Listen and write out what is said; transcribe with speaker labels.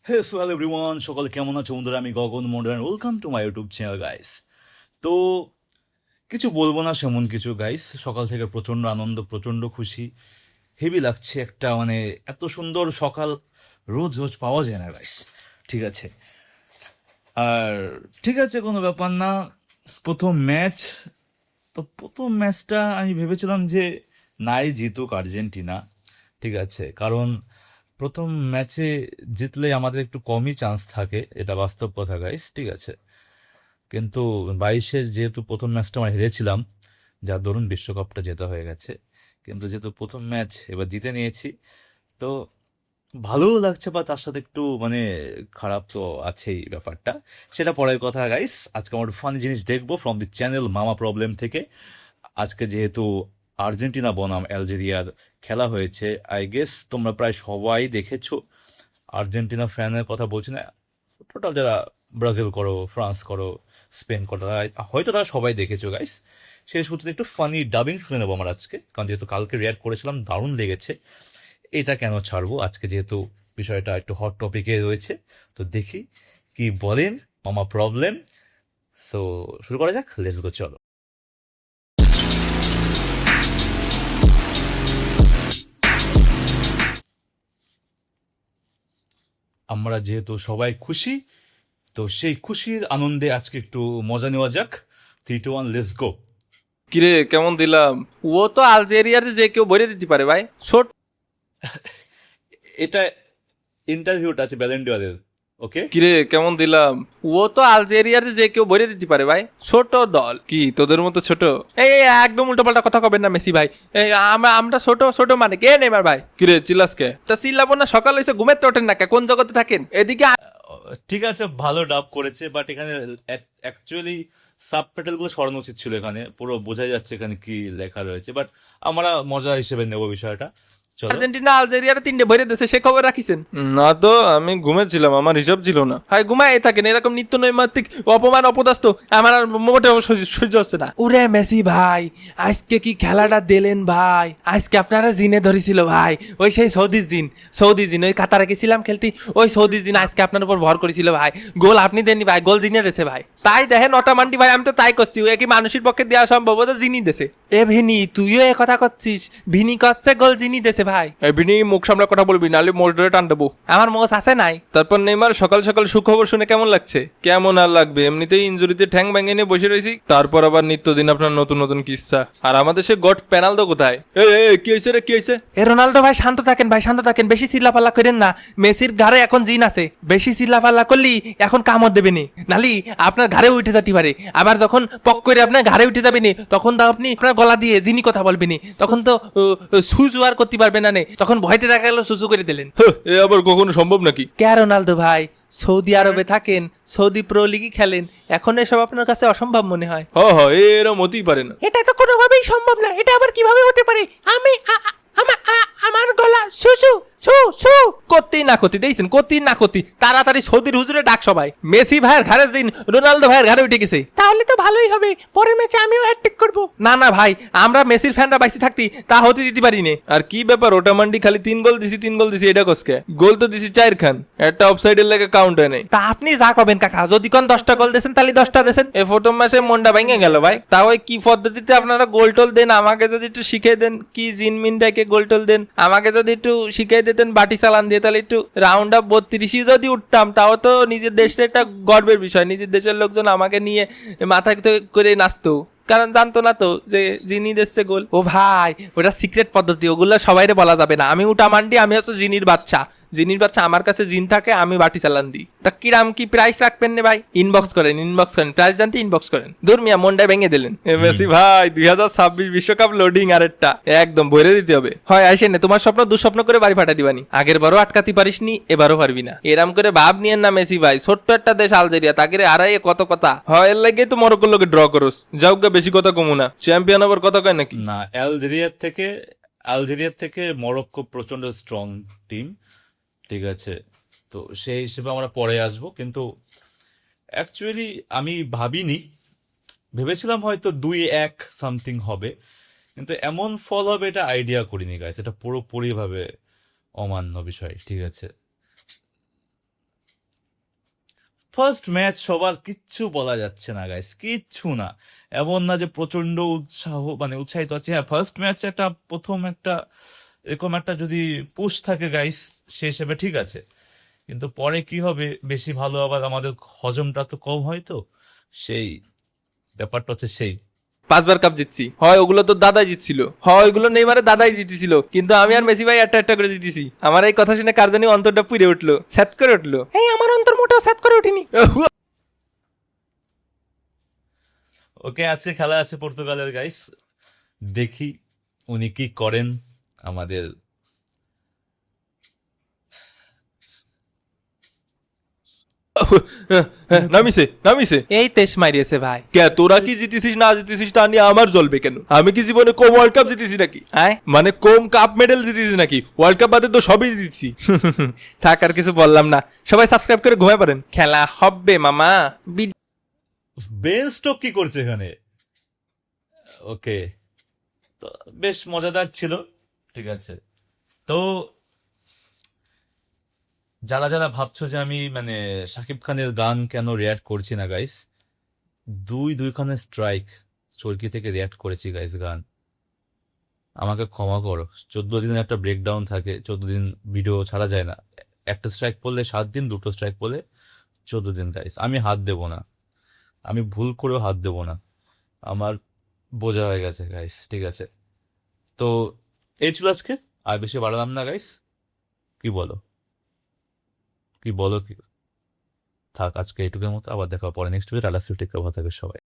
Speaker 1: হে so hello everyone, সকলে কেমন আছো বন্ধুরা? আমি Gagan Mondal, welcome to my YouTube channel guys. তো কিছু বলবো না সেমন কিছু গাইস, সকাল থেকে প্রচণ্ড আনন্দ, প্রচণ্ড খুশি, হেভি লাগছে। একটা মানে এত সুন্দর সকাল রোজ রোজ পাওয়া যায় না গাইস। ঠিক আছে, আর ঠিক আছে, কোনো ব্যাপার না। প্রথম ম্যাচ, তো প্রথম ম্যাচটা আমি ভেবেছিলাম যে নাই জিতুক আর্জেন্টিনা। ঠিক আছে, কারণ প্রথম ম্যাচে জিতলে আমাদের একটু কমই চান্স থাকে, এটা বাস্তব কথা গাইস। ঠিক আছে, কিন্তু 22-এর যেহেতু প্রথম ম্যাচটা আমরা হেরেছিলাম, যার দরুন বিশ্বকাপটা জেতা হয়ে গেছে, কিন্তু যেহেতু প্রথম ম্যাচ এবার জিতে নিয়েছি, তো ভালোও লাগছে, বা তার সাথে একটু মানে খারাপ তো আছেই ব্যাপারটা, সেটা পরের কথা গাইস। আজকে আমরা ফানি জিনিস দেখবো ফ্রম দি চ্যানেল মামা প্রবলেম থেকে। আজকে যেহেতু আর্জেন্টিনা বনাম অ্যালজেরিয়ার খেলা হয়েছে, আই গেস তোমরা প্রায় সবাই দেখেছো। আর্জেন্টিনা ফ্যানের কথা বলছি না, টোটাল যারা ব্রাজিল করো, ফ্রান্স করো, স্পেন করো, হয়তো তারা সবাই দেখেছো গাইস। সেই সূত্রে একটু ফানি ডাবিং শুনে নেবো আমরা আজকে, কারণ যেহেতু কালকে রিয়াক্ট করেছিলাম, দারুণ লেগেছে। এটা কেন ছাড়বো আজকে, যেহেতু বিষয়টা একটু হট টপিকে রয়েছে। তো দেখি কি বলেন মামা প্রবলেম। সো শুরু করা যাক, লেটস গো, চলো। আমরা যেহেতু সবাই খুশি, তো সেই খুশির আনন্দে আজকে একটু মজা নেওয়া যাক। 3, 2, 1, লেটস গো।
Speaker 2: কিরে কেমন দিলাম? ও তো আলজেরিয়ার যে কেউ ভরে দিতে পারে ভাই। ছোট
Speaker 1: এটা ইন্টারভিউটা আছে ব্যালেন্ডিয়ারের, ওকে।
Speaker 2: কিরে কেমন দিলাম? ও তো আলজেরিয়ার যে কেউ ভরে দিতে পারে ভাই। ছোট দল কি তোদের মতো ছোট? এই এই, একদম উল্টোপাল্টা কথা কবেন না মেসি ভাই। এই আমরা আমরা ছোট ছোট মানে কে নেইমার ভাই? কিরে চিল্লাস কে? তা চিল্লাবো না, সকাল হইছে ঘুমের তো ওঠেন না কে? কোন জগতে থাকেন? এদিকে
Speaker 1: ঠিক আছে, ভালো ডাব করেছে, বাট এখানে অ্যাকচুয়ালি সাবটাইটেলগুলো সরানো উচিত ছিল। এখানে পুরো বোঝাই যাচ্ছে এখানে কি লেখা রয়েছে, বাট আমরা মজা হিসেবে নেব বিষয়টা, চলো।
Speaker 2: আর্জেন্টিনা আলজেরিয়ার 3টে ভরে দিয়েছে, সে খবর রাখিছেন? না তো, আমি ঘুমেছিলাম, আমার হিসাব ছিল না। হাই ঘুমায় থাকেন, এরকম নিত্য নৈমিত্তিক অপমান অপদস্থ আমার আর মোটেও সহ্য হচ্ছে না। ওরে মেসি ভাই, আজকে কি খেলাটা দিলেন ভাই? আজকে আপনারা জিনে ধরেছিল ভাই, ওই সেই সৌদি জিন ওই কাতারে গেছিলাম খেলতে, ওই সৌদি জিন আজকে আপনার উপর ভর করেছিল ভাই। গোল আপনি দেননি ভাই, গোল জিনে দেছে ভাই। তাই দেখেন অটামান্ডি ভাই, আমি তো তাই করছি, ওই কি মানুষের পক্ষে দেওয়া সম্ভব? ও তো জিনি দেছে। এ ভিনি, তুইও এ কথা করছিস? ভিনি করছে গোল জিনি দেছে ভাই। এই ভিনি, মুখ সামলা কথা বলবি, নাহলে মোষ ধরে টান দেবো। আমার মোষ আছে নাই। তারপর নেইমার সকাল সকাল সুখবর শুনে কেমন লাগছে? কেমন আর লাগবে, এমনিতেই ইনজুরিতে ঠ্যাং ভেঙে নিয়ে বসে রয়েছি, তারপর আবার নিত্যদিন আপনার নতুন নতুন কিস্সা। আর আমাদের সে গট পেনাল্ডো কোথায়? কি হয়েছে রে, কি হয়েছে? এ রোনালদো ভাই শান্ত থাকেন ভাই, শান্ত থাকেন, বেশি চিল্লাপাল্লা করেন না। মেসির ঘাড়ে এখন জিন আছে, বেশি চিল্লাপাল্লা করলি এখন কামড় দেবে নি, নালি আপনার ঘাড়ে উঠে যেতে পারে। আবার যখন পক করে আপনার ঘাড়ে উঠে যাবে নি, তখন তো আপনি আপনার গলা দিয়ে জিনি কথা বলবেনি, তখন তো সুজু আর করতে পারবে না নে, তখন ভয়তে দেখা গেল সুজু করে দিলেন। এ আবার কখনো সম্ভব নাকি? কে রোনালদো ভাই, সৌদি আরবে থাকেন, সৌদি প্রো লিগই খেলেন, এখন এসব আপনার কাছে অসম্ভব মনে হয়? এরম হতেই পারে না। এটা তো কোনোভাবেই সম্ভব না, এটা আবার কিভাবে হতে পারে? আমি আমার গলা সুসু সু সু করতেই না করতে দেখছেন, করতেই না করতে তাড়াতাড়ি সৌদির হুজুরে ডাক সবাই। মেসি ভাইয়ের ঘাড়ে দিন, রোনালদো ভাইয়ের ঘাড়ে উঠে গেছে। তাহলে তো ভালোই হবে, পরের ম্যাচে আমিও হ্যাটট্রিক করব। না না ভাই, আমরা মেসির ফ্যানরা বাইসে থাকতি তা হতে দিতে পারি নে। আর কি ব্যাপার, ওটা মান্ডি খালি 3 গোল দিছি 3 গোল দিছি, এটা কসকে? গোল তো দিছি 4 খান, একটা অফসাইডের লেগে কাউন্ট হয় নাই। তা আপনি যা করবেন কাকা, যদি কোন 10টা গোল দেন তাহলে 10টা দেন। এ প্রথম ম্যাচে মনটা ভেঙে গেল ভাই। তা ওই কি পদ্ধতিতে আপনারা গোল টোল দেন, আমাকে যদি একটু শিখিয়ে দেন। কি জিনমিনটাকে গোল টোল দেন, আমাকে যদি একটু শিখিয়ে দিতেন বাটি চালান দিয়ে, তাহলে একটু রাউন্ড আপ 32 যদি উঠতাম, তাও তো নিজের দেশের একটা গর্বের বিষয়, নিজের দেশের লোকজন আমাকে নিয়ে মাথায় করে নাচতো, কারণ জানতো না তো যে জিনি দিচ্ছে গোল। ও ভাই, ওটা সিক্রেট পদ্ধতি, ওগুলো সবাইরে বলা যাবে না। আমি উঠা মান্ডি, আমি হচ্ছে জিনির বাচ্চা। জিনির বাচ্চা, আমার কাছে জিন থাকে, আমি বাটি চালান দিই। তা কিরাম কি প্রাইস রাখবেন না ভাই? ইনবক্স করেন, প্রাইস জানতে ইনবক্স করেন। দূর মিয়া, মনটা ভেঙে দিলেন। মেসি ভাই 2026 বিশ্বকাপ লোডিং আরেকটা একদম ভরে দিতে হবে। হয় আসেন, তোমার স্বপ্ন দুঃস্বপ্ন করে বাড়ি ফাটা দিবানি। আগের বারও আটকাতে পারিসনি, এবারও পারবি না। এরাম করে ভাব নিয়েন না মেসি ভাই, ছোট্ট একটা দেশ আলজেরিয়া, তাকে আড়াই কত কথা হয়, এর লাগে তো মরক্কোর লোকে ড্র করস। যাও গা, বেশি কথা কমু না, চ্যাম্পিয়ন আবার কথা কয় নাকি?
Speaker 1: না, আলজেরিয়ার থেকে মরক্কো প্রচণ্ড স্ট্রং টিম। ঠিক আছে, তো সেই হিসেবে আমরা পরে আসবো, কিন্তু অ্যাকচুয়ালি আমি ভেবেছিলাম হয়তো 2-1 সামথিং হবে, কিন্তু এমন ফল হবে এটা আইডিয়া করিনি গাইস। এটা পুরোপুরিভাবে অমান্য বিষয়। ঠিক আছে, ফার্স্ট ম্যাচ সবার কিচ্ছু বলা যাচ্ছে না গাইস, কিচ্ছু না। এমন না যে প্রচন্ড উৎসাহ মানে উৎসাহিত আছে। হ্যাঁ, ফার্স্ট ম্যাচ একটা প্রথম একটা এরকম একটা যদি পুশ থাকে গাইস, সে হিসেবে ঠিক আছে, কিন্তু পরে কি হবে বেশি ভালো আবার আমাদের হজমটা তো কম হয়, তো সেই ব্যাপারটা হচ্ছে সেই।
Speaker 2: 5বার কাপ জিতছি, হয় ওগুলো তো দাদাই জিতছিল, হয় ওইগুলো নেইমারে দাদাই জিতেছিল, কিন্তু আমি আর মেসি ভাই একটা একটা করে জিতেছি। আমার এই কথা শুনে কার জানি অন্তরটা পুড়ে উঠলো, স্যাত করে উঠলো। এই আমার অন্তর মোটেও স্যাত করে উঠিনি।
Speaker 1: ওকে, আজকে খেলা আছে পর্তুগালের গাইস, দেখি উনি কি করেন আমাদের।
Speaker 2: নামিছে নামিছে, এই তেজ মারিয়েছে ভাই। কে তোরা কি জিতেছিস না জিতেছিস তা নিয়ে আমার জ্বলবে কেন? আমি কি জীবনে কম ওয়ার্ল্ড কাপ জিতেছি নাকি? মানে কম কাপ মেডেল জিতেছি নাকি? ওয়ার্ল্ড কাপ বাদে তো সবই জিতেছি। থাক আর কিছু বললাম না, সবাই সাবস্ক্রাইব করে ঘুমায় পারেন, খেলা হবে মামা।
Speaker 1: বেন স্টোক কি করছে এখানে? ওকে, তো বেশ মজাদার ছিল, ঠিক আছে। তো যারা যারা ভাবছো যে আমি মানে শাকিব খানের গান কেন রিয়াক্ট করছি না গাইস, দুইখানে স্ট্রাইক চরকি থেকে রিয়াক্ট করেছি গাইস গান, আমাকে ক্ষমা করো। 14 দিনের একটা ব্রেকডাউন থাকে, 14 দিন ভিডিও ছাড়া যায় না। একটা স্ট্রাইক পড়লে 7 দিন, দুটো স্ট্রাইক পড়লে 14 দিন গাইস। আমি হাত দেবো না, আমি ভুল করেও হাত দেবো না, আমার বোঝা হয়ে গেছে গাইস, ঠিক আছে। তো এই ছিল আজকে, আর বেশি বাড়ালাম না গাইস, কি বলো কি বলো কি? থাক আজকে এইটুকুর মতো, আবার দেখা হবে পরে নেক্সট উইকে। টাটা, সুইফট, ভালো থাকবে সবাই।